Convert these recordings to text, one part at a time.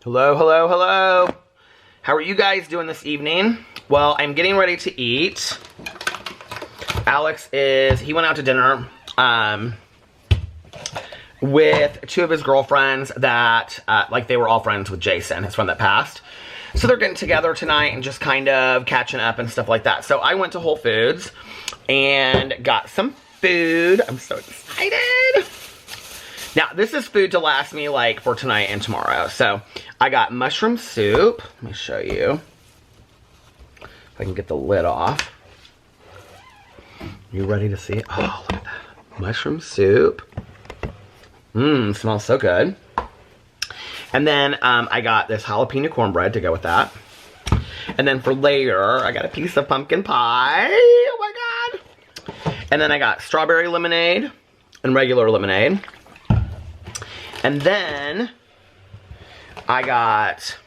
Hello, hello, hello. How are you guys doing this evening? Well, I'm getting ready to eat. Alex he went out to dinner with two of his girlfriends that, like they were all friends with Jason, his friend that passed. So they're getting together tonight and just kind of catching up and stuff like that. So I went to Whole Foods and got some food. I'm so excited. Now, this is food to last me, like, for tonight and tomorrow. So, I got mushroom soup. Let me show you. If I can get the lid off. You ready to see it? Oh, look at that. Mushroom soup. Mmm, smells so good. And then, I got this jalapeno cornbread to go with that. And then for later, I got a piece of pumpkin pie. Oh, my God. And then I got strawberry lemonade and regular lemonade. And then I got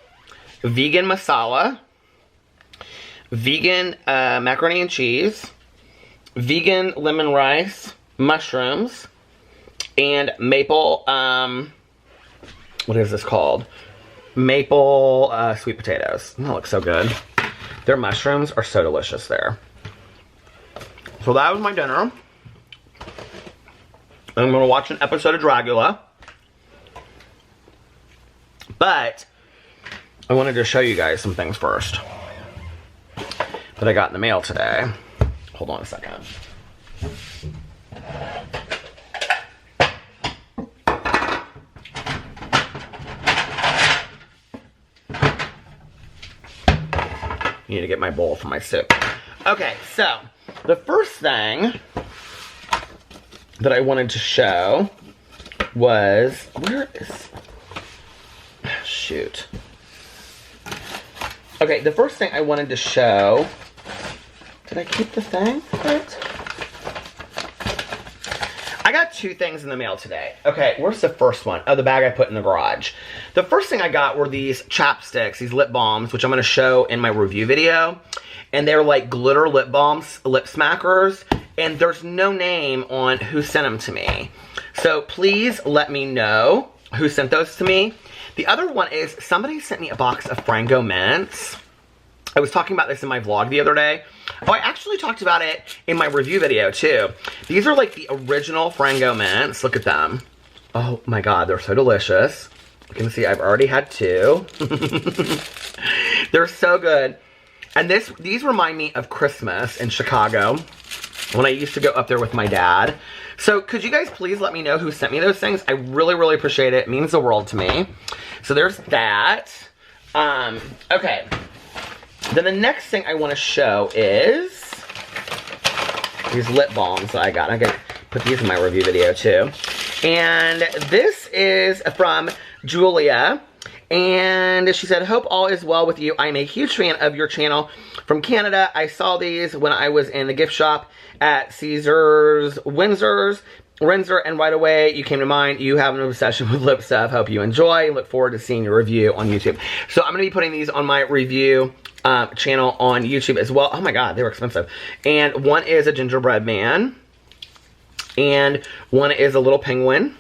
vegan masala, vegan macaroni and cheese, vegan lemon rice, mushrooms, and maple, what is this called? Maple sweet potatoes. That looks so good. Their mushrooms are so delicious there. So that was my dinner. I'm going to watch an episode of Dragula. But I wanted to show you guys some things first that I got in the mail today. Hold on a second. Need to get my bowl for my soup. Okay, so the first thing that I wanted to show was, where is... Shoot. Okay, the first thing I wanted to show... Did I keep the thing? I got two things in the mail today. Okay, where's the first one? Oh, the bag I put in the garage. The first thing I got were these chapsticks, these lip balms, which I'm going to show in my review video. And they're like glitter lip balms, lip smackers. And there's no name on who sent them to me. So please let me know who sent those to me. The other one is somebody sent me a box of Frango mints. I was talking about this in my vlog the other day. Oh, I actually talked about it in my review video too. These are like the original Frango mints. Look at them. Oh my God, they're so delicious. You can see I've already had two. They're so good. And these remind me of Christmas in Chicago when I used to go up there with my dad. So could you guys please let me know who sent me those things? I really, really appreciate it. It means the world to me. So there's that. Okay. Then the next thing I want to show is these lip balms that I got. I'm going to put these in my review video too. And this is from Julia. And she said, hope all is well with you. I'm a huge fan of your channel from Canada. I saw these when I was in the gift shop at Caesars Windsor, and right away you came to mind. You have an obsession with lip stuff. Hope you enjoy. Look forward to seeing your review on YouTube. So I'm going to be putting these on my review channel on YouTube as well. Oh my God, they were expensive. And one is a gingerbread man. And one is a little penguin.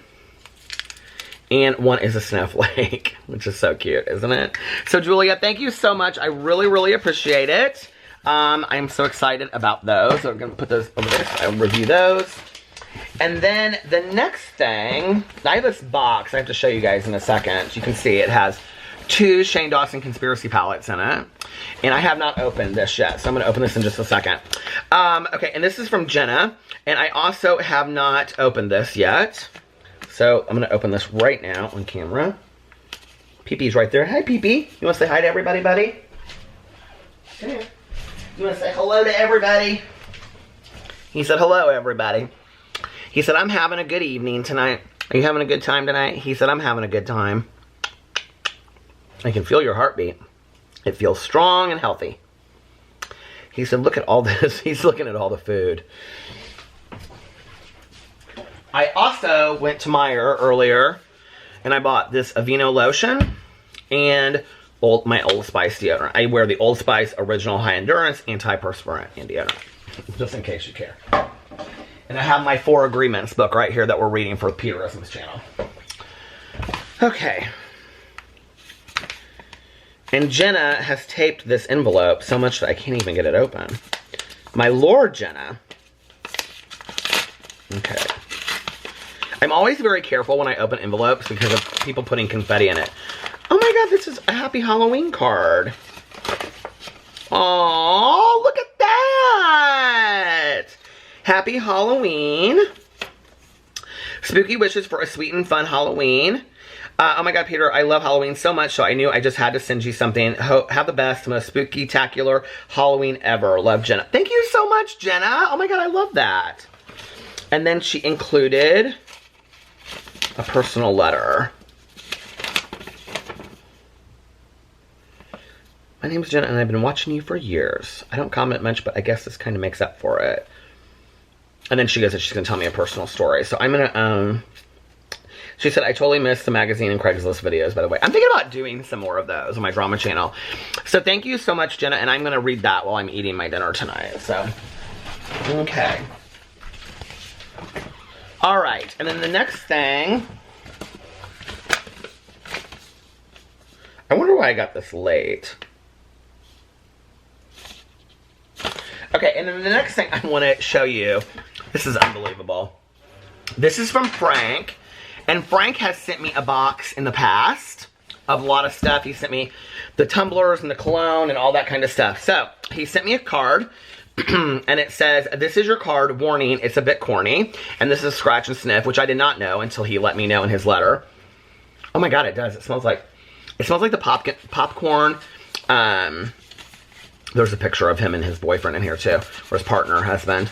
And one is a snowflake, which is so cute, isn't it? So, Julia, thank you so much. I really, really appreciate it. I'm so excited about those. So, I'm going to put those over there so I'll review those. And then the next thing, I have this box I have to show you guys in a second. You can see it has 2 Shane Dawson Conspiracy palettes in it. And I have not opened this yet, so I'm going to open this in just a second. Okay, and this is from Jenna. And I also have not opened this yet. So I'm going to open this right now on camera. Pee-Pee's right there. Hi, Pee-Pee. You want to say hi to everybody, buddy? Come here. You want to say hello to everybody? He said, hello, everybody. He said, I'm having a good evening tonight. Are you having a good time tonight? He said, I'm having a good time. I can feel your heartbeat. It feels strong and healthy. He said, look at all this. He's looking at all the food. I also went to Meijer earlier, and I bought this Aveeno lotion and my Old Spice deodorant. I wear the Old Spice Original High Endurance Antiperspirant deodorant, just in case you care. And I have my 4 Agreements book right here that we're reading for Peterism's channel. Okay. And Jenna has taped this envelope so much that I can't even get it open. My Lord, Jenna. Okay. I'm always very careful when I open envelopes because of people putting confetti in it. Oh my God, this is a Happy Halloween card. Oh, look at that! Happy Halloween. Spooky wishes for a sweet and fun Halloween. Oh my God, Peter, I love Halloween so much, so I knew I just had to send you something. Have the best, most spooky-tacular Halloween ever. Love, Jenna. Thank you so much, Jenna. Oh my God, I love that. And then she included a personal letter. My name's Jenna, and I've been watching you for years. I don't comment much, but I guess this kind of makes up for it. And then she goes that she's going to tell me a personal story. So I'm going to, she said, I totally missed the magazine and Craigslist videos, by the way. I'm thinking about doing some more of those on my drama channel. So thank you so much, Jenna, and I'm going to read that while I'm eating my dinner tonight. So, okay. All right, and then the next thing, I wonder why I got this late. Okay, and then the next thing I want to show you, this is unbelievable. This is from Frank, and Frank has sent me a box in the past of a lot of stuff. He sent me the tumblers and the cologne and all that kind of stuff. So, he sent me a card, and it says, this is your card, warning, it's a bit corny, and this is Scratch and Sniff, which I did not know until he let me know in his letter. Oh my God, it does. It smells like the popcorn. There's a picture of him and his boyfriend in here too, or his partner, husband.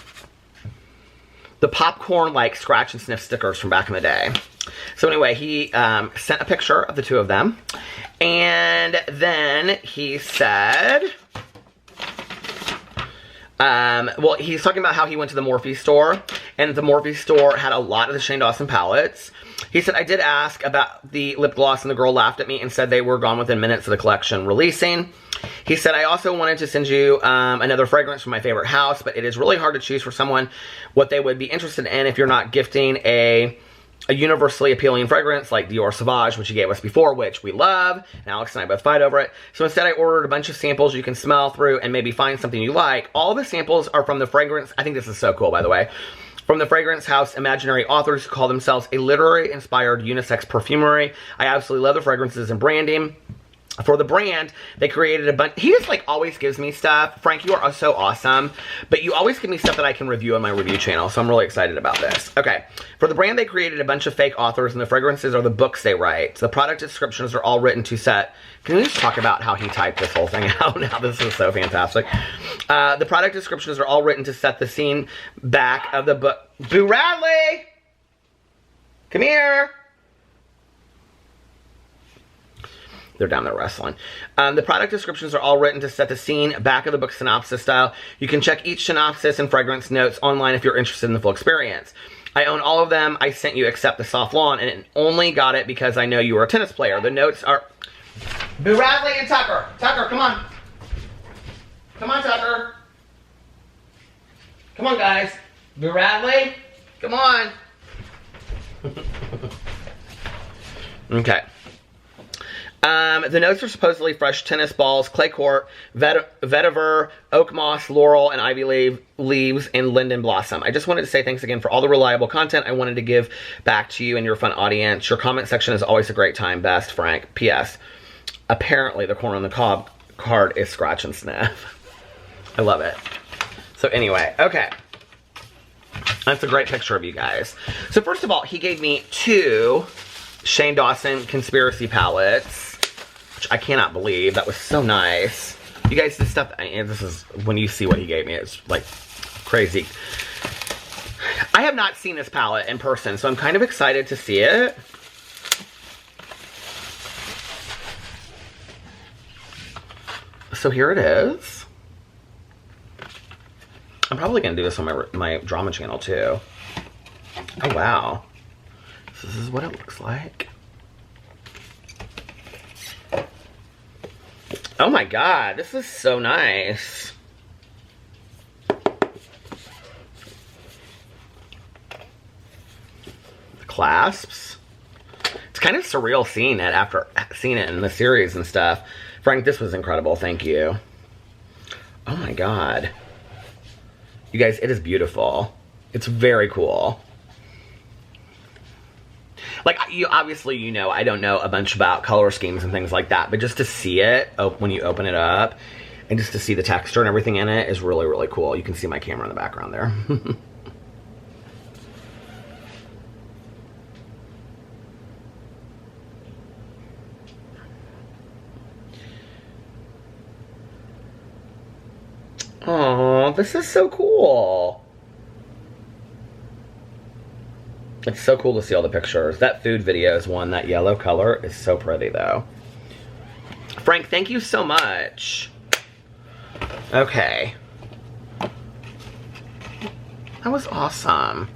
The popcorn, like, Scratch and Sniff stickers from back in the day. So anyway, he sent a picture of the two of them. And then he said, well, he's talking about how he went to the Morphe store. And the Morphe store had a lot of the Shane Dawson palettes. He said, I did ask about the lip gloss, and the girl laughed at me and said they were gone within minutes of the collection releasing. He said, I also wanted to send you another fragrance from my favorite house, but it is really hard to choose for someone what they would be interested in if you're not gifting a universally appealing fragrance like Dior Sauvage, which you gave us before, which we love, and Alex and I both fight over it. So instead I ordered a bunch of samples you can smell through and maybe find something you like. All the samples are from the fragrance, I think this is so cool, by the way, from the Fragrance House imaginary authors who call themselves a literary-inspired unisex perfumery. I absolutely love the fragrances and branding. For the brand, they created a bunch. He just, like, always gives me stuff. Frank, you are so awesome. But you always give me stuff that I can review on my review channel, so I'm really excited about this. Okay. For the brand, they created a bunch of fake authors, and the fragrances are the books they write. The product descriptions are all written to set. Can we just talk about how he typed this whole thing out? Now, this is so fantastic. The product descriptions are all written to set the scene back of the book. Boo Radley! Come here! They're down there wrestling. The product descriptions are all written to set the scene back of the book synopsis style. You can check each synopsis and fragrance notes online if you're interested in the full experience. I own all of them. I sent you except the Soft Lawn, and only got it because I know you were a tennis player. The notes are... Boo Radley and Tucker. Tucker, come on. Come on, Tucker. Come on, guys. Boo Radley, come on. Okay. The notes are supposedly fresh tennis balls, clay court, vetiver, oak moss, laurel, and ivy leaves, and linden blossom. I just wanted to say thanks again for all the reliable content I wanted to give back to you and your fun audience. Your comment section is always a great time. Best, Frank. P.S. Apparently, the corn on the cob card is Scratch and Sniff. I love it. So anyway, okay. That's a great picture of you guys. So first of all, he gave me 2 Shane Dawson Conspiracy palettes, which I cannot believe. That was so nice. You guys, this stuff, this is, when you see what he gave me, it's like crazy. I have not seen this palette in person, so I'm kind of excited to see it. So here it is. I'm probably going to do this on my drama channel too. Oh wow. So this is what it looks like. Oh my god, this is so nice. The clasps. It's kind of surreal seeing it after seeing it in the series and stuff. Frank, this was incredible. Thank you. Oh my God. You guys, it is beautiful. It's very cool. Like, obviously, you know, I don't know a bunch about color schemes and things like that, but just to see it when you open it up and just to see the texture and everything in it is really, really cool. You can see my camera in the background there. Oh, this is so cool. It's so cool to see all the pictures. That food video is one. That yellow color is so pretty, though. Frank, thank you so much. Okay. That was awesome.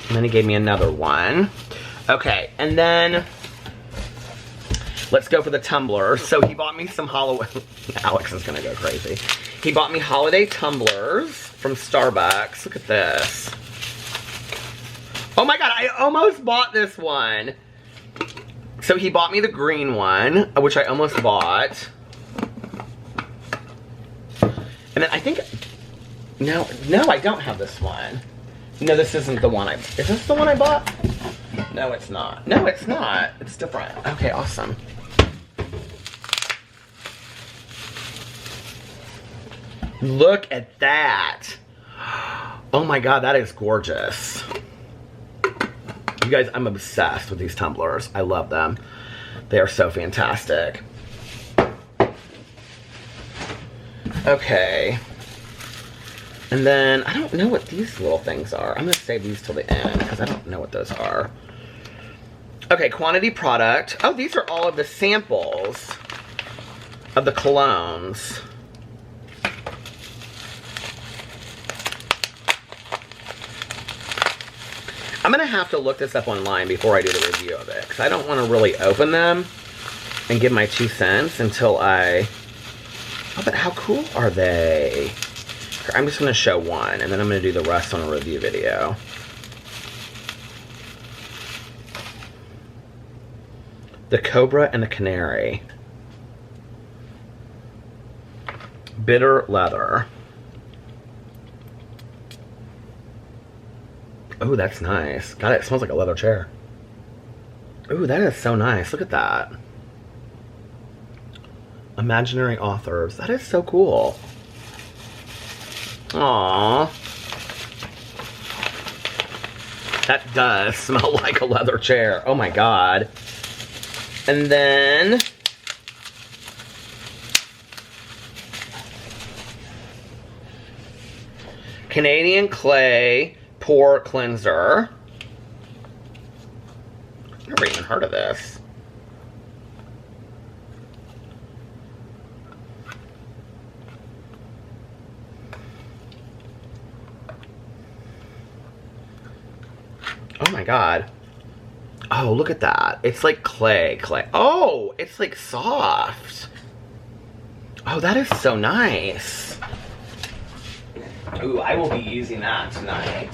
And then he gave me another one. Okay, and then let's go for the tumblers. So he bought me some Halloween. Alex is gonna go crazy. He bought me holiday tumblers from Starbucks. Look at this. Oh my God, I almost bought this one. So he bought me the green one, which I almost bought. And then I think, no, I don't have this one. No, this isn't the one is this the one I bought? No, it's not. No, it's not. It's different. Okay, awesome. Look at that. Oh my God, that is gorgeous. You guys, I'm obsessed with these tumblers. I love them. They are so fantastic. Okay. And then, I don't know what these little things are. I'm going to save these till the end because I don't know what those are. Okay, quantity product. Oh, these are all of the samples of the colognes. I'm going to have to look this up online before I do the review of it, because I don't want to really open them and give my 2 cents until I... Oh, but how cool are they? I'm just going to show one, and then I'm going to do the rest on a review video. The Cobra and the Canary. Bitter leather. Oh, that's nice. God, it smells like a leather chair. Ooh, that is so nice. Look at that. Imaginary authors. That is so cool. Aww. That does smell like a leather chair. Oh my God. And then... Canadian Clay Pore Cleanser. I've never even heard of this. Oh my God. Oh, look at that. It's like clay. Oh, it's like soft. Oh, that is so nice. Ooh, I will be using that tonight.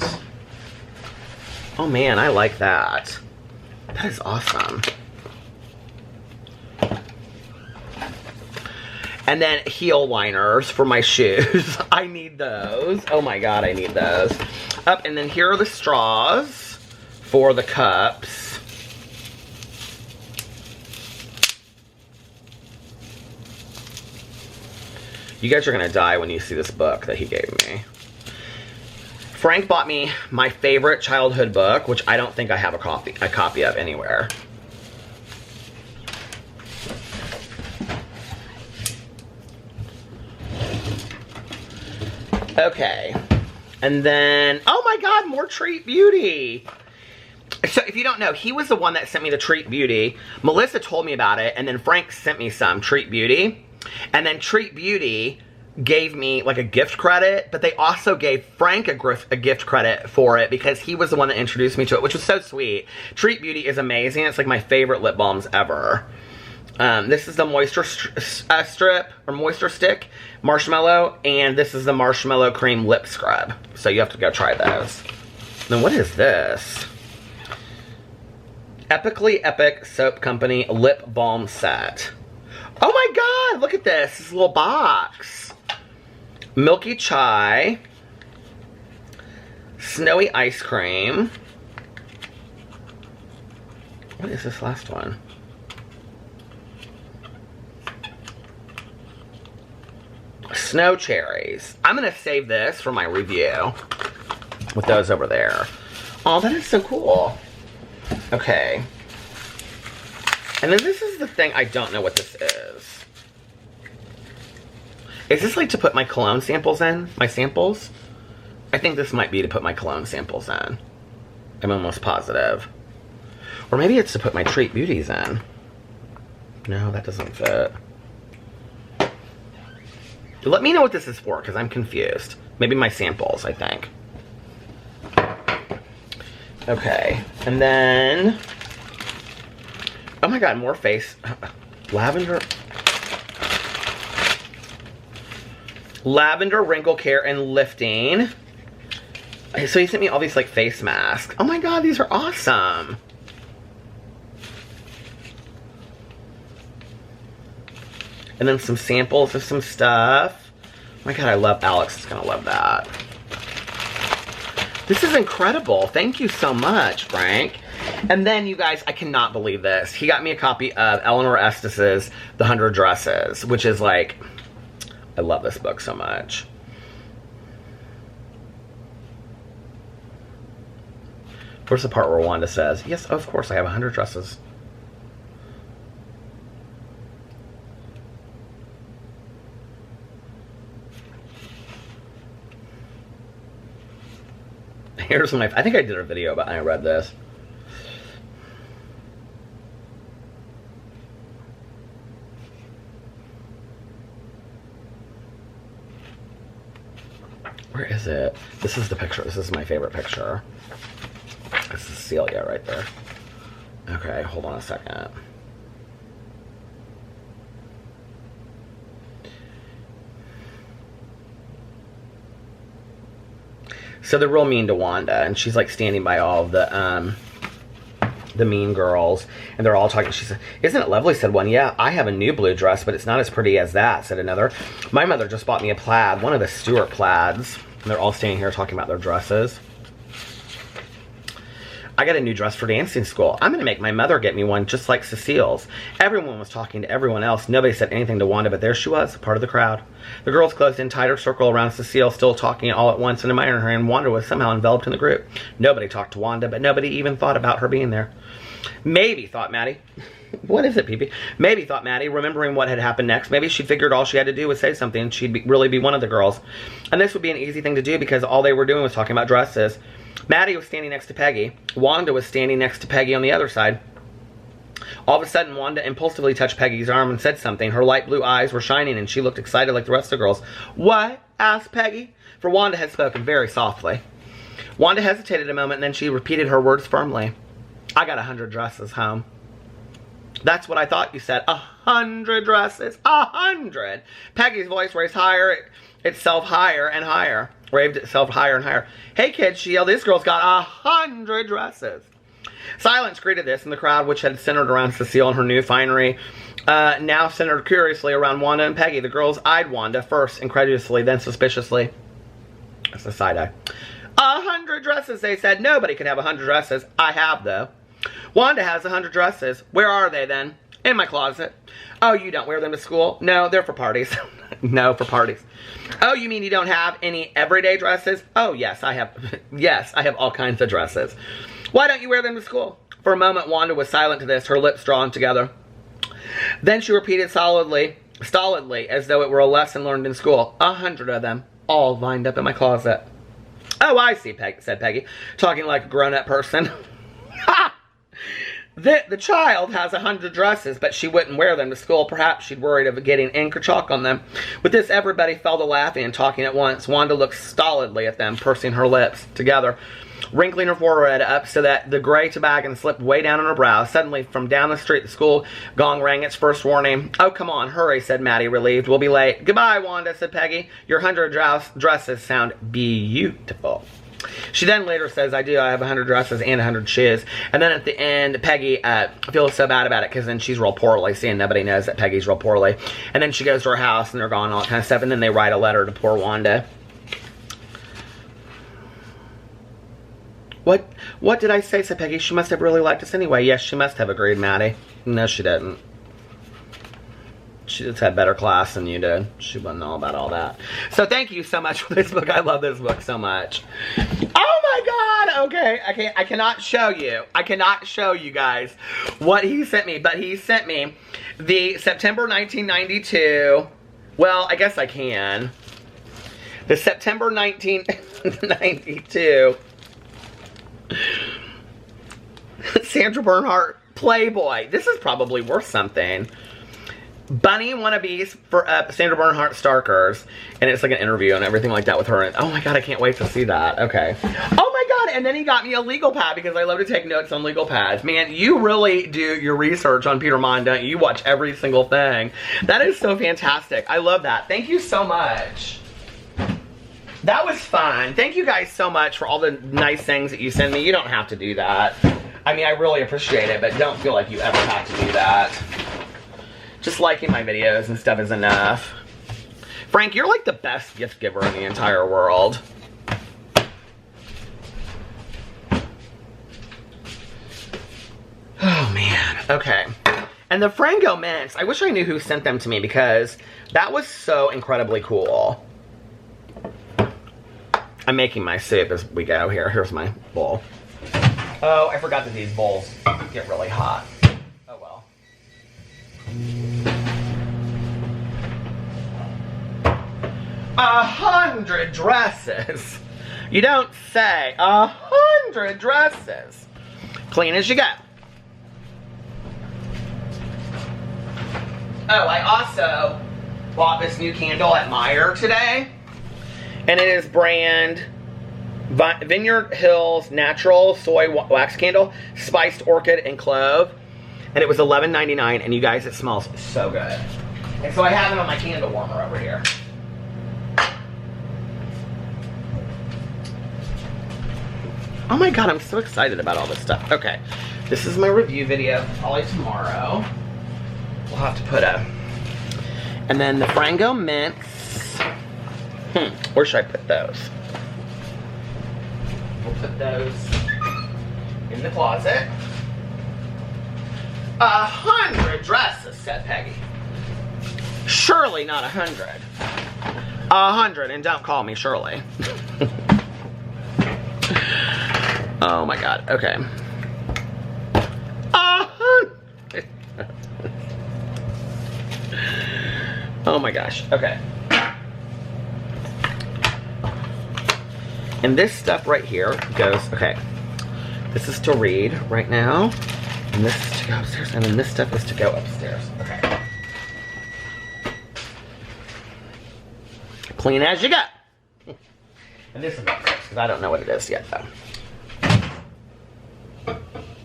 Oh man, I like that. That is awesome. And then heel liners for my shoes. I need those. Oh my God, I need those. And then here are the straws for the cups. You guys are gonna die when you see this book that he gave me. Frank bought me my favorite childhood book, which I don't think I have a copy of anywhere. Okay. And then, oh my God, more Treat Beauty. So if you don't know, he was the one that sent me the Treat Beauty. Melissa told me about it, and then Frank sent me some Treat Beauty. And then Treat Beauty gave me like a gift credit, but they also gave Frank a gift credit for it because he was the one that introduced me to it, which was so sweet. Treat Beauty is amazing. It's like my favorite lip balms ever. This is the Moisture Strip, or Moisture Stick, Marshmallow, and this is the Marshmallow Cream Lip Scrub. So you have to go try those. Then what is this? Epically Epic Soap Company Lip Balm Set. Oh my god, look at this. This little box. Milky Chai. Snowy Ice Cream. What is this last one? Snow Cherries. I'm going to save this for my review with those over there. Oh, that is so cool. Okay. And then this is the thing, I don't know what this is. Is this like to put my cologne samples in? My samples? I think this might be to put my cologne samples in. I'm almost positive. Or maybe it's to put my Treat Beauties in. No, that doesn't fit. Let me know what this is for, because I'm confused. Maybe my samples, I think. Okay, and then... oh my god, more face... lavender... Lavender Wrinkle Care and Lifting. So he sent me all these, like, face masks. Oh my god, these are awesome! And then some samples of some stuff. Oh my god, I love... Alex is gonna love that. This is incredible. Thank you so much, Frank. And then, you guys, I cannot believe this. He got me a copy of Eleanor Estes' The 100 Dresses, which is like... I love this book so much. Where's the part where Wanda says, yes, of course, I have 100 dresses. Here's my... I think I did a video about I read this. Where is it? This is the picture. This is my favorite picture. This is Celia right there. Okay, hold on a second. So they're real mean to Wanda, and she's like standing by all of the mean girls, and they're all talking. She said, isn't it lovely, said one. Yeah, I have a new blue dress, but it's not as pretty as that, said another. My mother just bought me a plaid, one of the Stuart plaids. And they're all standing here talking about their dresses. I got a new dress for dancing school. I'm going to make my mother get me one just like Cecile's. Everyone was talking to everyone else. Nobody said anything to Wanda, but there she was, part of the crowd. The girls closed in tighter circle around Cecile, still talking all at once and admiring her, and Wanda was somehow enveloped in the group. Nobody talked to Wanda, but nobody even thought about her being there. Maybe, thought Maddie. What is it, Pee-Pee? Maybe, thought Maddie, remembering what had happened next. Maybe she figured all she had to do was say something and she'd really be one of the girls. And this would be an easy thing to do because all they were doing was talking about dresses. Maddie was standing next to Peggy. Wanda was standing next to Peggy on the other side. All of a sudden, Wanda impulsively touched Peggy's arm and said something. Her light blue eyes were shining and she looked excited like the rest of the girls. What? Asked Peggy. For Wanda had spoken very softly. Wanda hesitated a moment and then she repeated her words firmly. I got 100 dresses home. That's what I thought you said. 100 dresses. 100. Peggy's voice raised itself higher and higher. Raved itself higher and higher. Hey kids, she yelled, this girl's got 100 dresses. Silence greeted this, and the crowd, which had centered around Cecile and her new finery, now centered curiously around Wanda and Peggy. The girls eyed Wanda first incredulously, then suspiciously. That's a side eye. 100 dresses, they said. Nobody could have 100 dresses. I have, though. Wanda has 100 dresses. Where are they, then? In my closet. Oh, you don't wear them to school? No, they're for parties. No, for parties. Oh, you mean you don't have any everyday dresses? Oh, yes, I have. Yes, I have all kinds of dresses. Why don't you wear them to school? For a moment, Wanda was silent to this, her lips drawn together. Then she repeated stolidly, as though it were a lesson learned in school. 100 of them, all lined up in my closet. Oh, I see, said Peggy, talking like a grown-up person. Ha! The child has 100 dresses, but she wouldn't wear them to school. Perhaps she'd worried of getting ink or chalk on them. With this, everybody fell to laughing and talking at once. Wanda looked stolidly at them, pursing her lips together, wrinkling her forehead up so that the gray toboggan slipped way down on her brow. Suddenly, from down the street, the school gong rang its first warning. Oh, come on, hurry, said Maddie, relieved. We'll be late. Goodbye, Wanda, said Peggy. Your 100 dresses sound beautiful. She then later says, I have 100 dresses and 100 shoes. And then at the end, Peggy feels so bad about it because then she's real poorly, seeing nobody knows that Peggy's real poorly. And then she goes to her house and they're gone, all that kind of stuff. And then they write a letter to poor Wanda. What did I say, said Peggy? She must have really liked us anyway. Yes, she must have, agreed Maddie. No, she didn't. She just had better class than you did. She wasn't all about all that. So thank you so much for this book. I love this book so much. Oh my God! Okay, I cannot show you. I cannot show you guys what he sent me. But he sent me the September 1992. Well, I guess I can. The September 1992 Sandra Bernhard Playboy. This is probably worth something. Bunny Wannabes for Sandra Bernhard Starkers. And it's like an interview and everything like that with her. And oh my God, I can't wait to see that. Okay. Oh my God, and then he got me a legal pad because I love to take notes on legal pads. Man, you really do your research on Peter Monn, don't you? You watch every single thing. That is so fantastic. I love that. Thank you so much. That was fun. Thank you guys so much for all the nice things that you send me. You don't have to do that. I mean, I really appreciate it, but don't feel like you ever have to do that. Just liking my videos and stuff is enough. Frank, you're like the best gift giver in the entire world. Oh man, okay. And the Frango mints, I wish I knew who sent them to me because that was so incredibly cool. I'm making my soup as we go here. Here's my bowl. Oh, I forgot that these bowls get really hot. Oh well. 100 dresses. You don't say. 100 dresses. Clean as you go. Oh, I also bought this new candle at Meijer today. And it is brand Vineyard Hills Natural Soy Wax Candle, Spiced Orchid and Clove. And it was $11.99. And you guys, it smells so good. And so I have it on my candle warmer over here. Oh my God, I'm so excited about all this stuff. Okay, this is my review video. Probably tomorrow. We'll have to put a... And then the Frango mints. Where should I put those? We'll put those in the closet. 100 dresses, said Peggy. Surely not 100. 100, and don't call me Shirley. Oh my God, okay. 100. Oh my gosh, okay. And this stuff right here goes, okay, this is to read right now, and this is to go upstairs, and then this stuff is to go upstairs. Okay. Clean as you go. And this is upstairs, because I don't know what it is yet, though.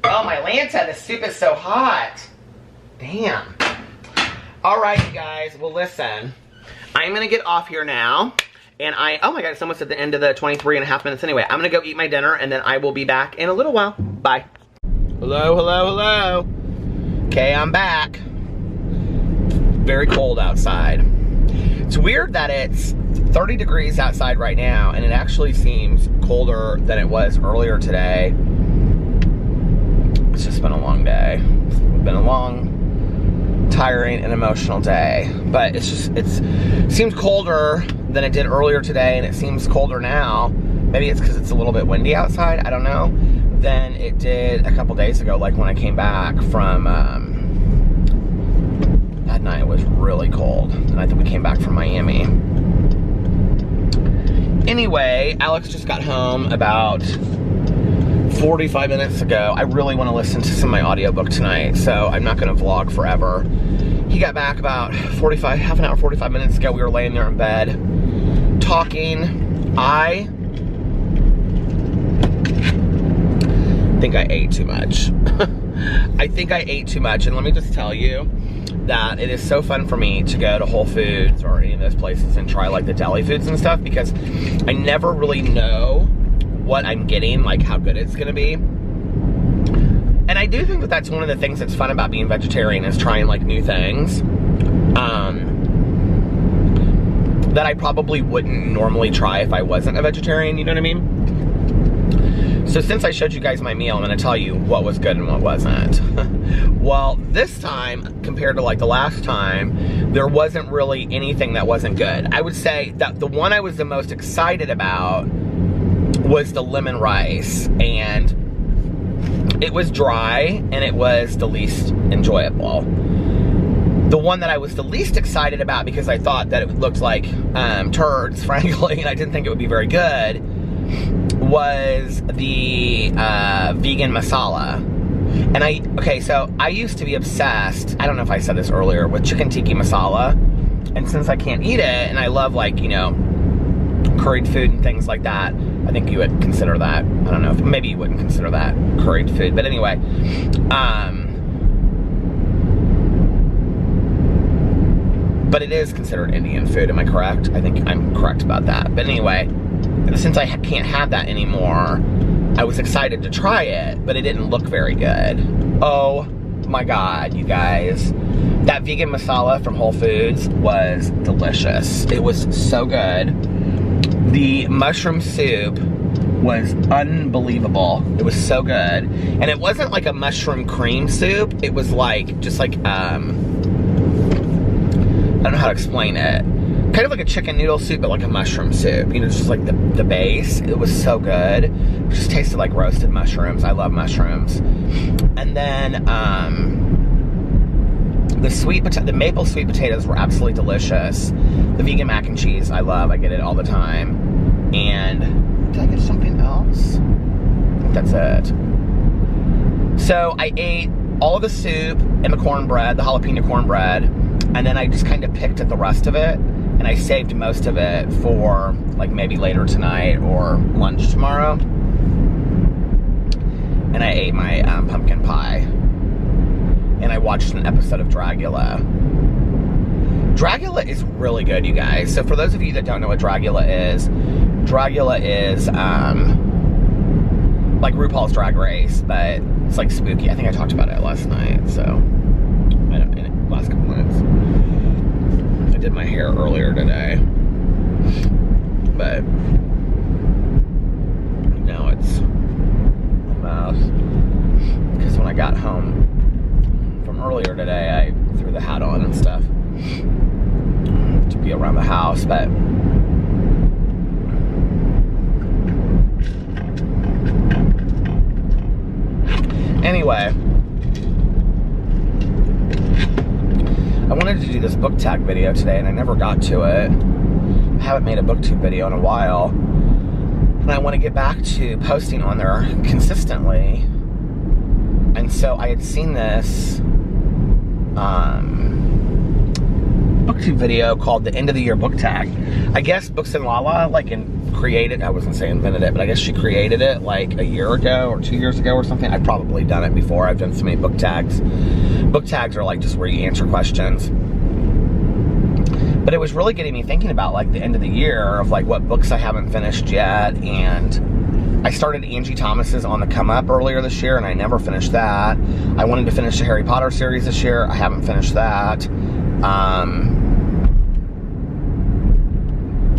Oh, my Lanta, the soup is so hot. Damn. All right, you guys, well, listen. I'm going to get off here now. And oh my God, it's almost at the end of the 23.5 minutes anyway. I'm gonna go eat my dinner and then I will be back in a little while. Bye. Hello, hello, hello. Okay, I'm back. Very cold outside. It's weird that it's 30 degrees outside right now and it actually seems colder than it was earlier today. It's just been a long day. It's been a long, tiring, and emotional day. But it seems colder than it did earlier today, and it seems colder now. Maybe it's because it's a little bit windy outside, I don't know, than it did a couple days ago, like when I came back from, that night it was really cold, the night that we came back from Miami. Anyway, Alex just got home about 45 minutes ago. I really want to listen to some of my audiobook tonight, so I'm not going to vlog forever. He got back about half an hour, 45 minutes ago. We were laying there in bed, talking. I think I ate too much. I think I ate too much, and let me just tell you that it is so fun for me to go to Whole Foods or any of those places and try like the deli foods and stuff, because I never really know what I'm getting, like how good it's gonna be. And I do think that that's one of the things that's fun about being vegetarian, is trying like new things that I probably wouldn't normally try if I wasn't a vegetarian, you know what I mean? So since I showed you guys my meal, I'm gonna tell you what was good and what wasn't. Well, this time, compared to like the last time, there wasn't really anything that wasn't good. I would say that the one I was the most excited about was the lemon rice, and it was dry and it was the least enjoyable. The one that I was the least excited about, because I thought that it looked like turds, frankly, and I didn't think it would be very good, was the vegan masala. And okay, so I used to be obsessed, I don't know if I said this earlier, with chicken tikka masala. And since I can't eat it, and I love, like, you know, curried food and things like that, I think you would consider that, I don't know, maybe you wouldn't consider that curried food, but anyway, but it is considered Indian food, am I correct? I think I'm correct about that. But anyway, since I can't have that anymore, I was excited to try it, but it didn't look very good. Oh my God, you guys. That vegan masala from Whole Foods was delicious. It was so good. The mushroom soup was unbelievable. It was so good. And it wasn't like a mushroom cream soup. It was like, just like, I don't know how to explain it. Kind of like a chicken noodle soup, but like a mushroom soup. You know, just like the base. It was so good. It just tasted like roasted mushrooms. I love mushrooms. And then, the maple sweet potatoes were absolutely delicious. The vegan mac and cheese, I love. I get it all the time. And, did I get something else? I think that's it. So, I ate all of the soup and the cornbread, the jalapeno cornbread, and then I just kind of picked at the rest of it, and I saved most of it for, like, maybe later tonight or lunch tomorrow. And I ate my pumpkin pie. And I watched an episode of Dragula. Dragula is really good, you guys. So for those of you that don't know what Dragula is like RuPaul's Drag Race, but it's like spooky. I think I talked about it last night, so in the last couple minutes. I did my hair earlier today, but now it's a mess. Because when I got home from earlier today, I threw the hat on and stuff to be around the house, but anyway, I wanted to do this book tag video today and I never got to it. I haven't made a booktube video in a while, and I want to get back to posting on there consistently. And so I had seen this booktube video called the End of the Year Book Tag. I guess Books and Lala created, I wasn't saying invented it, but I guess she created it like a year ago or 2 years ago or something. I've probably done it before. I've done so many book tags. Book tags are like just where you answer questions. But it was really getting me thinking about like the end of the year of like what books I haven't finished yet. And I started Angie Thomas's On the Come Up earlier this year, and I never finished that. I wanted to finish the Harry Potter series this year. I haven't finished that.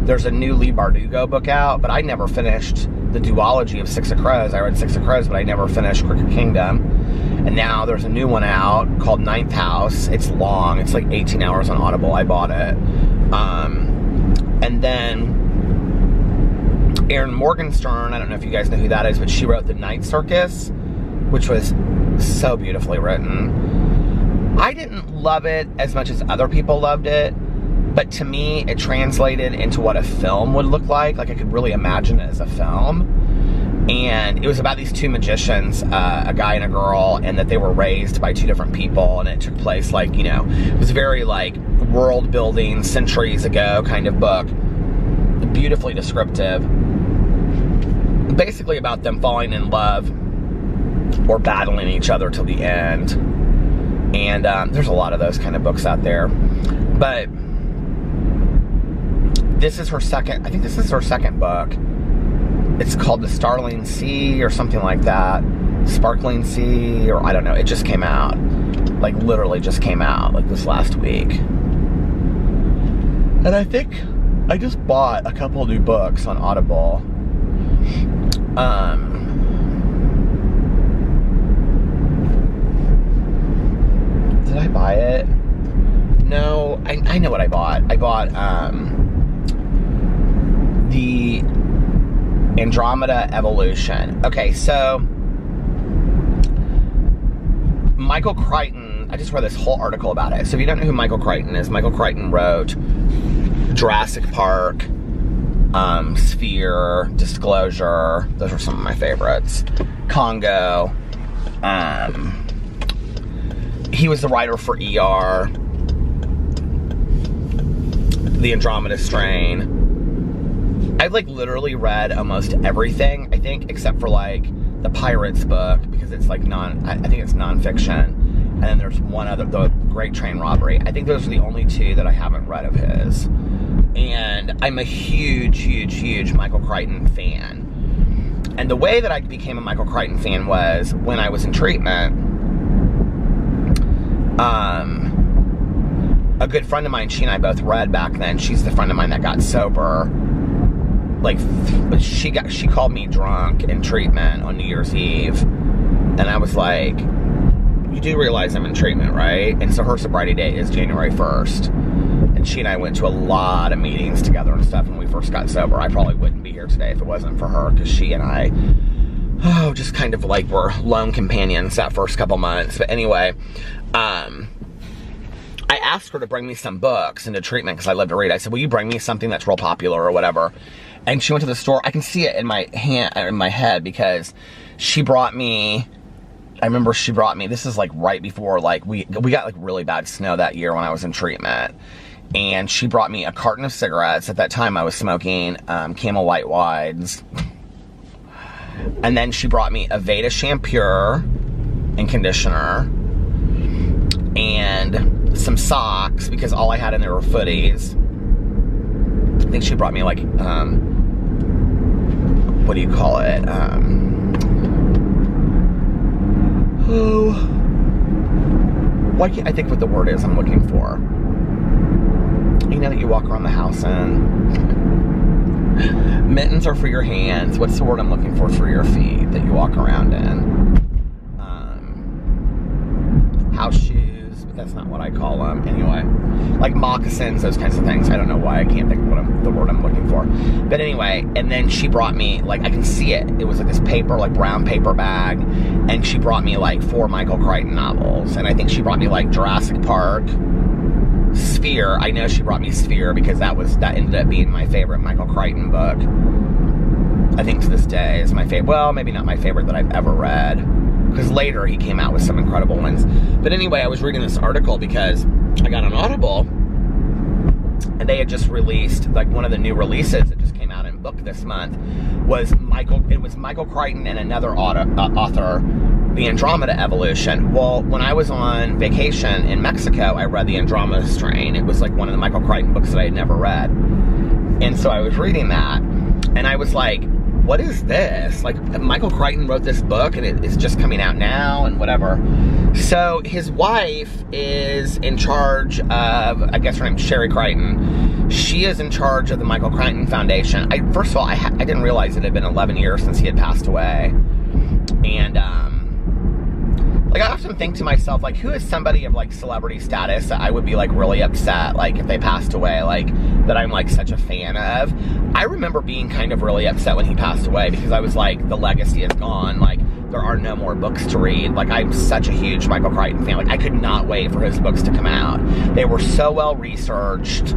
There's a new Leigh Bardugo book out, but I never finished the duology of Six of Crows. I read Six of Crows, but I never finished Crooked Kingdom. And now there's a new one out called Ninth House. It's long. It's like 18 hours on Audible. I bought it. And then Erin Morgenstern, I don't know if you guys know who that is, but she wrote The Night Circus, which was so beautifully written. I didn't love it as much as other people loved it, but to me, it translated into what a film would look like. Like, I could really imagine it as a film. And it was about these two magicians, a guy and a girl, and that they were raised by two different people, and it took place, like, you know, it was very, like, world-building, centuries ago kind of book. Beautifully descriptive. Basically about them falling in love or battling each other till the end. And there's a lot of those kind of books out there. But this is her second, I think this is her second book. It's called The Starling Sea or something like that. Sparkling Sea, or I don't know. It just came out. Like, literally just came out, like, this last week. And I think I just bought a couple new books on Audible. Did I buy it? No, I know what I bought. I bought, the Andromeda Evolution. Okay, so Michael Crichton, I just read this whole article about it. So if you don't know who Michael Crichton is, Michael Crichton wrote Jurassic Park, Sphere, Disclosure. Those are some of my favorites. Congo. He was the writer for ER, The Andromeda Strain. I've like literally read almost everything, I think, except for like the Pirates book, because it's like I think it's nonfiction. And then there's one other, the Great Train Robbery. I think those are the only two that I haven't read of his. And I'm a huge Michael Crichton fan. And the way that I became a Michael Crichton fan was when I was in treatment. A good friend of mine, she and I both read back then. She's the friend of mine that got sober. Like, she called me drunk in treatment on New Year's Eve. And I was like, you do realize I'm in treatment, right? And so her sobriety date is January 1st. And she and I went to a lot of meetings together and stuff when we first got sober. I probably wouldn't be here today if it wasn't for her, because she and I, just kind of like were lone companions that first couple months. But anyway, I asked her to bring me some books into treatment because I love to read. I said, will you bring me something that's real popular or whatever? And she went to the store. I can see it in my hand, in my head, because she brought me, I remember she brought me, this is like right before, like, we got like really bad snow that year when I was in treatment. And she brought me a carton of cigarettes. At that time I was smoking Camel White Wides. And then she brought me a Veda shampoo and conditioner. And some socks, because all I had in there were footies. I think she brought me like, what do you call it? Why can't I think what the word is I'm looking for? You know that you walk around the house in. Mittens are for your hands. What's the word I'm looking for your feet that you walk around in? House shoes, but that's not what I call them. Anyway, like moccasins, those kinds of things. I don't know why I can't think of the word I'm looking for. But anyway, and then she brought me, like, I can see it. It was like this paper, like brown paper bag. And she brought me like 4 Michael Crichton novels. And I think she brought me like Jurassic Park, Sphere. I know she brought me Sphere because that ended up being my favorite Michael Crichton book. I think to this day is my favorite. Well, maybe not my favorite that I've ever read, because later he came out with some incredible ones. But anyway, I was reading this article because I got on Audible, and they had just released, like, one of the new releases that just came out in book this month was Michael Crichton and another author, The Andromeda Evolution. Well, when I was on vacation in Mexico, I read The Andromeda Strain. It was like one of the Michael Crichton books that I had never read. And so I was reading that, and I was like, what is this? Like, Michael Crichton wrote this book and it's just coming out now and whatever. So his wife is in charge of, I guess her name's Sherry Crichton. She is in charge of the Michael Crichton Foundation. First of all, I didn't realize it had been 11 years since he had passed away. And, like, I often think to myself, like, who is somebody of, like, celebrity status that I would be, like, really upset, like, if they passed away, like, that I'm, like, such a fan of? I remember being kind of really upset when he passed away, because I was like, the legacy is gone, like, there are no more books to read. Like, I'm such a huge Michael Crichton fan. Like, I could not wait for his books to come out. They were so well researched,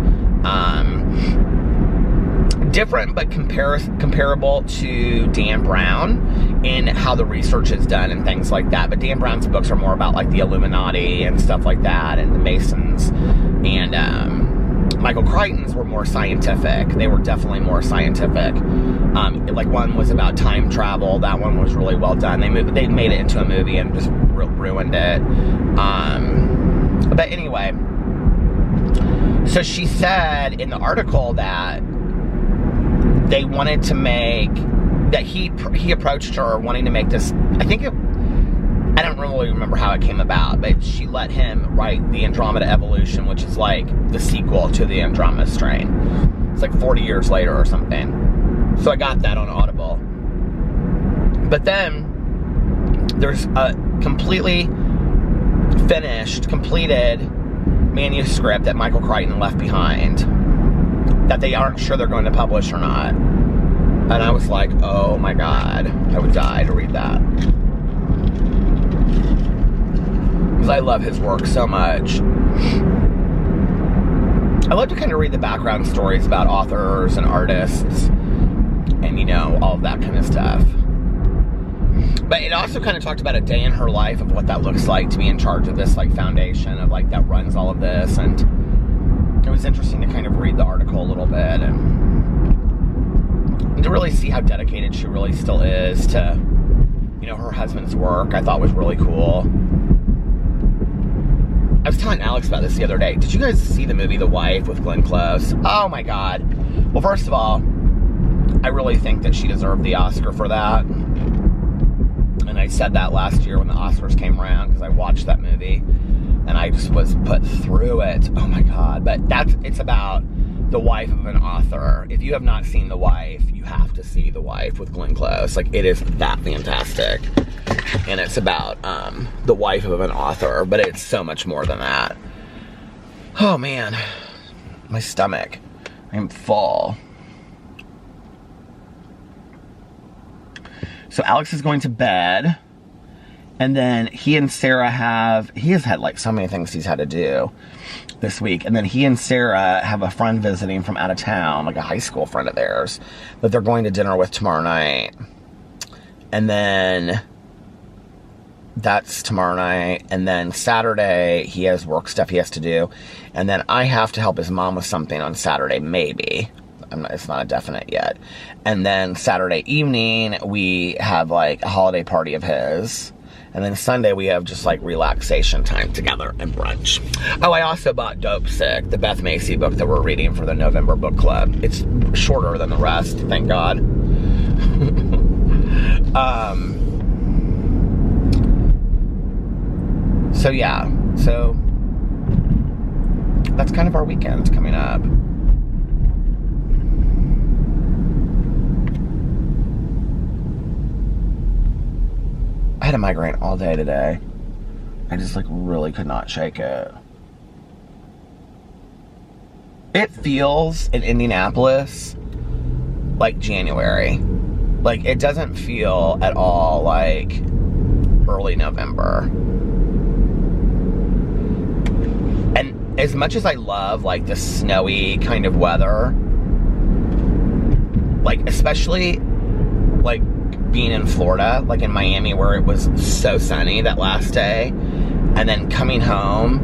different but comparable to Dan Brown in how the research is done and things like that. But Dan Brown's books are more about like the Illuminati and stuff like that, and the Masons. And Michael Crichton's were more scientific. They were definitely more scientific. Like, one was about time travel. That one was really well done. They made it into a movie and just ruined it. But anyway, so she said in the article that they wanted to make, that he approached her wanting to make this, I don't really remember how it came about, but she let him write the Andromeda Evolution, which is like the sequel to the Andromeda Strain. It's like 40 years later or something. So I got that on Audible. But then there's a completely finished, completed manuscript that Michael Crichton left behind that they aren't sure they're going to publish or not. And I was like, oh my God, I would die to read that. Because I love his work so much. I love to kind of read the background stories about authors and artists and, you know, all of that kind of stuff. But it also kind of talked about a day in her life of what that looks like to be in charge of this, like, foundation of, like, that runs all of this. And it was interesting to kind of read the article a little bit and to really see how dedicated she really still is to, you know, her husband's work. I thought was really cool. I was telling Alex about this the other day. Did you guys see the movie The Wife with Glenn Close? Oh my God. Well, first of all, I really think that she deserved the Oscar for that. And I said that last year when the Oscars came around, because I watched that movie and I just was put through it. Oh my God. But it's about the wife of an author. If you have not seen The Wife, you have to see The Wife with Glenn Close. Like, it is that fantastic. And it's about the wife of an author, but it's so much more than that. Oh man, my stomach. I'm full. So Alex is going to bed, and then he and Sarah he has had like so many things he's had to do this week, and then he and Sarah have a friend visiting from out of town, like a high school friend of theirs, that they're going to dinner with tomorrow night. And then that's tomorrow night, and then Saturday he has work stuff he has to do, and then I have to help his mom with something on Saturday, maybe. It's not a definite yet. And then Saturday evening we have like a holiday party of his, and then Sunday we have just like relaxation time together and brunch. Oh, I also bought Dope Sick, the Beth Macy book that we're reading for the November book club. It's shorter than the rest, thank God. So yeah, so that's kind of our weekend coming up. I had a migraine all day today. I just like really could not shake it. It feels in Indianapolis like January. Like, it doesn't feel at all like early November. And as much as I love like the snowy kind of weather, like especially like being in Florida, like in Miami where it was so sunny that last day, and then coming home,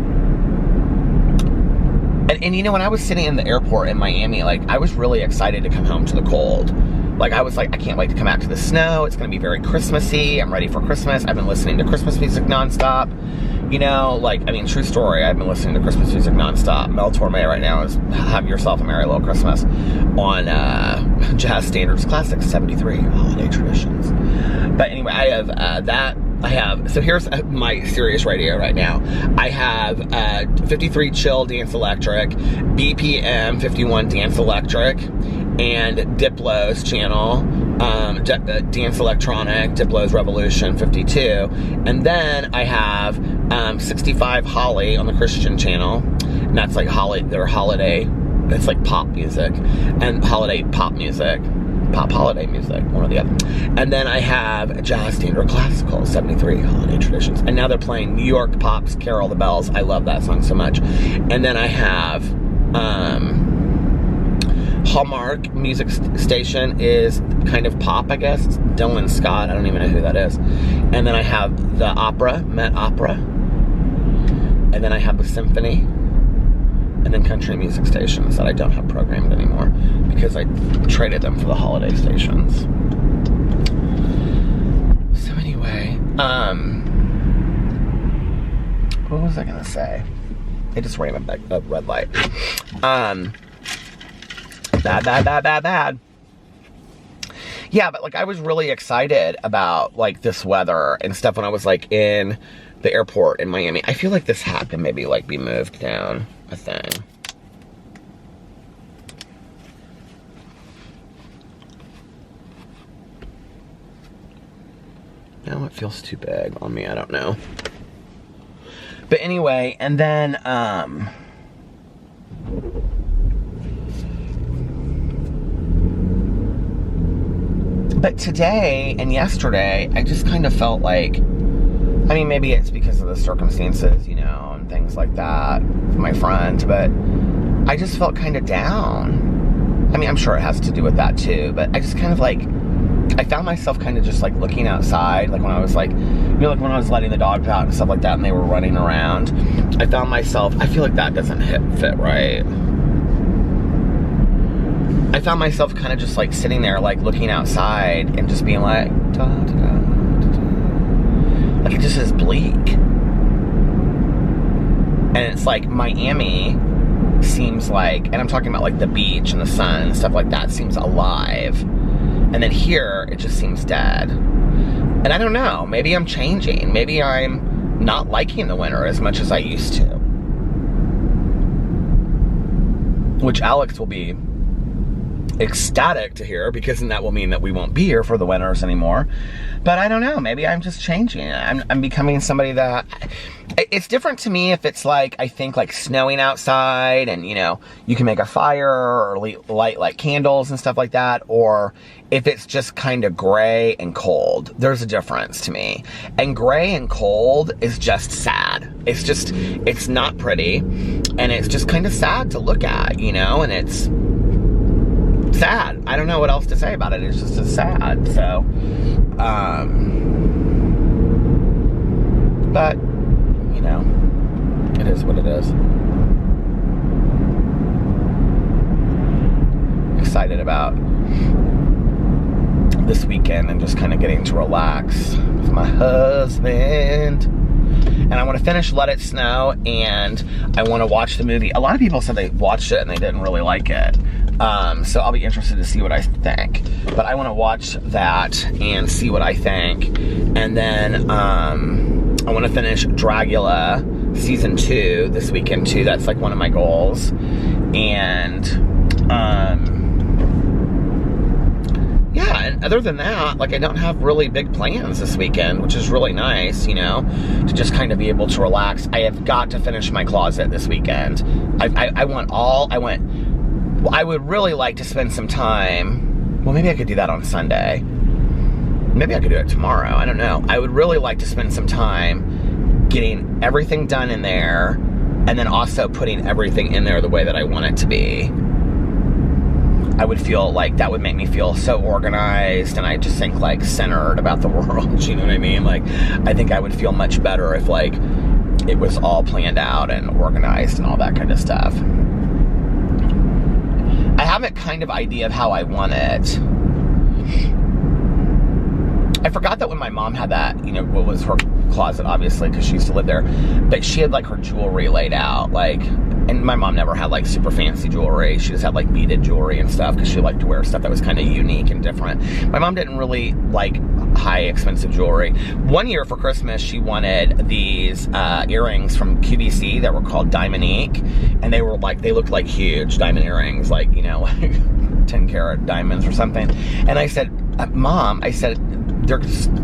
and you know, when I was sitting in the airport in Miami, like I was really excited to come home to the cold. Like, I was like, I can't wait to come back to the snow. It's gonna be very Christmassy. I'm ready for Christmas. I've been listening to Christmas music nonstop. You know, like, I mean, true story, I've been listening to Christmas music nonstop. Mel Torme right now is Have Yourself a Merry Little Christmas on Jazz Standards Classics 73 Holiday Traditions. But anyway, I have that. So here's my Sirius radio right now. I have 53 Chill Dance Electric, BPM 51 Dance Electric, and Diplo's channel, Dance Electronic, Diplo's Revolution 52. And then I have 65 Holly on the Christian channel, and that's like their holiday, it's like pop music, and holiday pop music. Pop holiday music, one or the other. And then I have Jazz Standard Classical 73 Holiday Traditions, and now they're playing New York Pop's Carol the Bells. I love that song so much. And then I have Hallmark Music Station is kind of pop, I guess. It's Dylan Scott, I don't even know who that is. And then I have the opera, Met Opera, and then I have the Symphony, and then country music stations that I don't have programmed anymore because I traded them for the holiday stations. So anyway, what was I gonna say? It just ran a red light. Bad. Yeah, but like I was really excited about like this weather and stuff when I was like in the airport in Miami. I feel like this hat can maybe like be moved down a thing. No, it feels too big on me, I don't know. But anyway, and then, but today and yesterday, I just kind of felt like, I mean, maybe it's because of the circumstances, you know, and things like that with my friend, but I just felt kind of down. I mean, I'm sure it has to do with that too, but I just kind of like, I found myself kind of just like looking outside, like when I was like, you know, like when I was letting the dogs out and stuff like that and they were running around, I found myself, I feel like that doesn't fit right. I found myself kind of just like sitting there like looking outside and just being like, da, da, da, da, da. Like it just is bleak. And it's like Miami seems like, and I'm talking about like the beach and the sun and stuff like that, seems alive. And then here, it just seems dead. And I don't know, maybe I'm changing. Maybe I'm not liking the winter as much as I used to. Which Alex will be ecstatic to hear, because then that will mean that we won't be here for the winters anymore. But I don't know, maybe I'm just changing. I'm becoming somebody that, it's different to me if it's like, I think like snowing outside and, you know, you can make a fire or light like candles and stuff like that, or if it's just kind of gray and cold. There's a difference to me. And gray and cold is just sad. It's just, it's not pretty, and it's just kind of sad to look at, you know, and it's sad. I don't know what else to say about it. It's just sad. So, but, you know, it is what it is. Excited about this weekend and just kind of getting to relax with my husband. And I want to finish Let It Snow, and I want to watch the movie. A lot of people said they watched it and they didn't really like it. So I'll be interested to see what I think. But I want to watch that and see what I think. And then I want to finish Dragula season 2 this weekend too. That's like one of my goals. And yeah, and other than that, like I don't have really big plans this weekend, which is really nice, you know, to just kind of be able to relax. I have got to finish my closet this weekend. I would really like to spend some time, well, maybe I could do that on Sunday. Maybe I could do it tomorrow, I don't know. I would really like to spend some time getting everything done in there, and then also putting everything in there the way that I want it to be. I would feel like that would make me feel so organized, and I just think like centered about the world, you know what I mean? Like, I think I would feel much better if like it was all planned out and organized and all that kind of stuff. I have a kind of idea of how I want it. I forgot that when my mom had that, you know, what was her closet, obviously, because she used to live there, but she had like her jewelry laid out, like, and my mom never had like super fancy jewelry. She just had like beaded jewelry and stuff because she liked to wear stuff that was kind of unique and different. My mom didn't really like high expensive jewelry. One year for Christmas, she wanted these earrings from QVC that were called Diamondique, and they were like, they looked like huge diamond earrings, like, you know, like 10 karat diamonds or something. And I said, Mom, I said,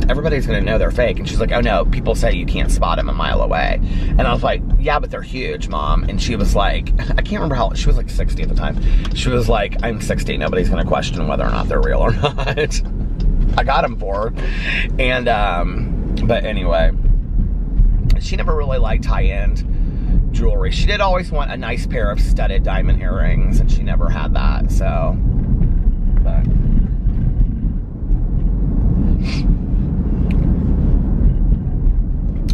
everybody's gonna know they're fake. And she's like, oh no, people say you can't spot them a mile away. And I was like, yeah, but they're huge, Mom. And she was like, I can't remember how, she was like 60 at the time. She was like, I'm 60, nobody's gonna question whether or not they're real or not. I got them for her. And, but anyway, she never really liked high-end jewelry. She did always want a nice pair of studded diamond earrings, and she never had that, so, but.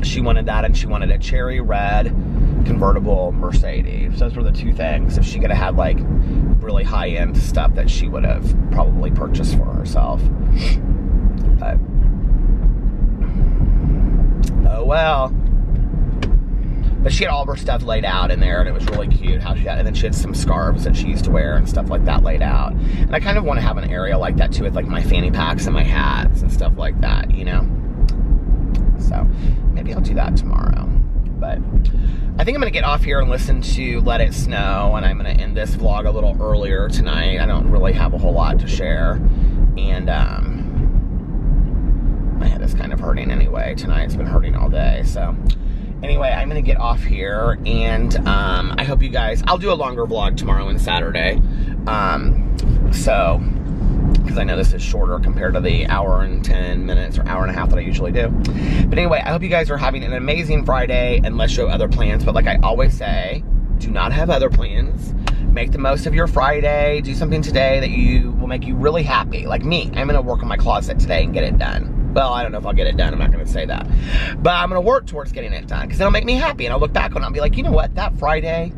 She wanted that, and she wanted a cherry red convertible Mercedes. Those were the two things. If she could have had like really high-end stuff that she would have probably purchased for herself. But, oh well. But she had all of her stuff laid out in there, and it was really cute how she had, and then she had some scarves that she used to wear and stuff like that laid out. And I kind of want to have an area like that too, with like my fanny packs and my hats and stuff like that, you know? So maybe I'll do that tomorrow. But I think I'm gonna get off here and listen to Let It Snow, and I'm gonna end this vlog a little earlier tonight. I don't really have a whole lot to share. And my head is kind of hurting anyway tonight. It's been hurting all day, so. Anyway, I'm gonna get off here, and I hope you guys, I'll do a longer vlog tomorrow and Saturday. Because I know this is shorter compared to the hour and 10 minutes or hour and a half that I usually do. But anyway, I hope you guys are having an amazing Friday, unless you have other plans. But like I always say, do not have other plans. Make the most of your Friday. Do something today that will make you really happy. Like me, I'm gonna work on my closet today and get it done. Well, I don't know if I'll get it done. I'm not going to say that. But I'm going to work towards getting it done, because it'll make me happy. And I'll look back on it and be like, you know what? That Friday,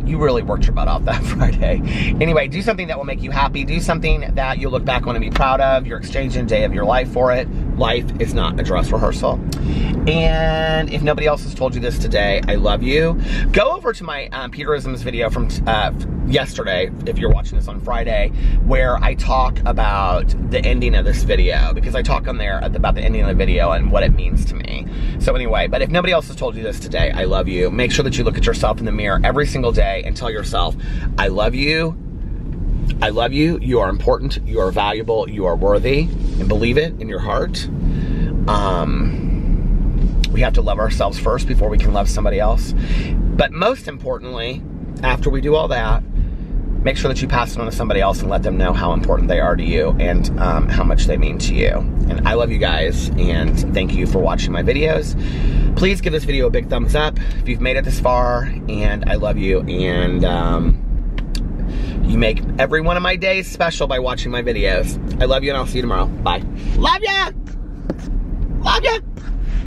you really worked your butt off that Friday. Anyway, do something that will make you happy. Do something that you'll look back on and be proud of. You're exchanging a day of your life for it. Life is not a dress rehearsal. And if nobody else has told you this today, I love you. Go over to my Peterisms video from yesterday, if you're watching this on Friday, where I talk about the ending of this video, because I talk on there about the ending of the video and what it means to me. So anyway, but if nobody else has told you this today, I love you. Make sure that you look at yourself in the mirror every single day and tell yourself, I love you. I love you. You are important. You are valuable. You are worthy. And believe it in your heart. We have to love ourselves first before we can love somebody else. But most importantly, after we do all that, make sure that you pass it on to somebody else and let them know how important they are to you and how much they mean to you. And I love you guys, and thank you for watching my videos. Please give this video a big thumbs up if you've made it this far, and I love you, and you make every one of my days special by watching my videos. I love you, and I'll see you tomorrow. Bye. Love ya! Love ya!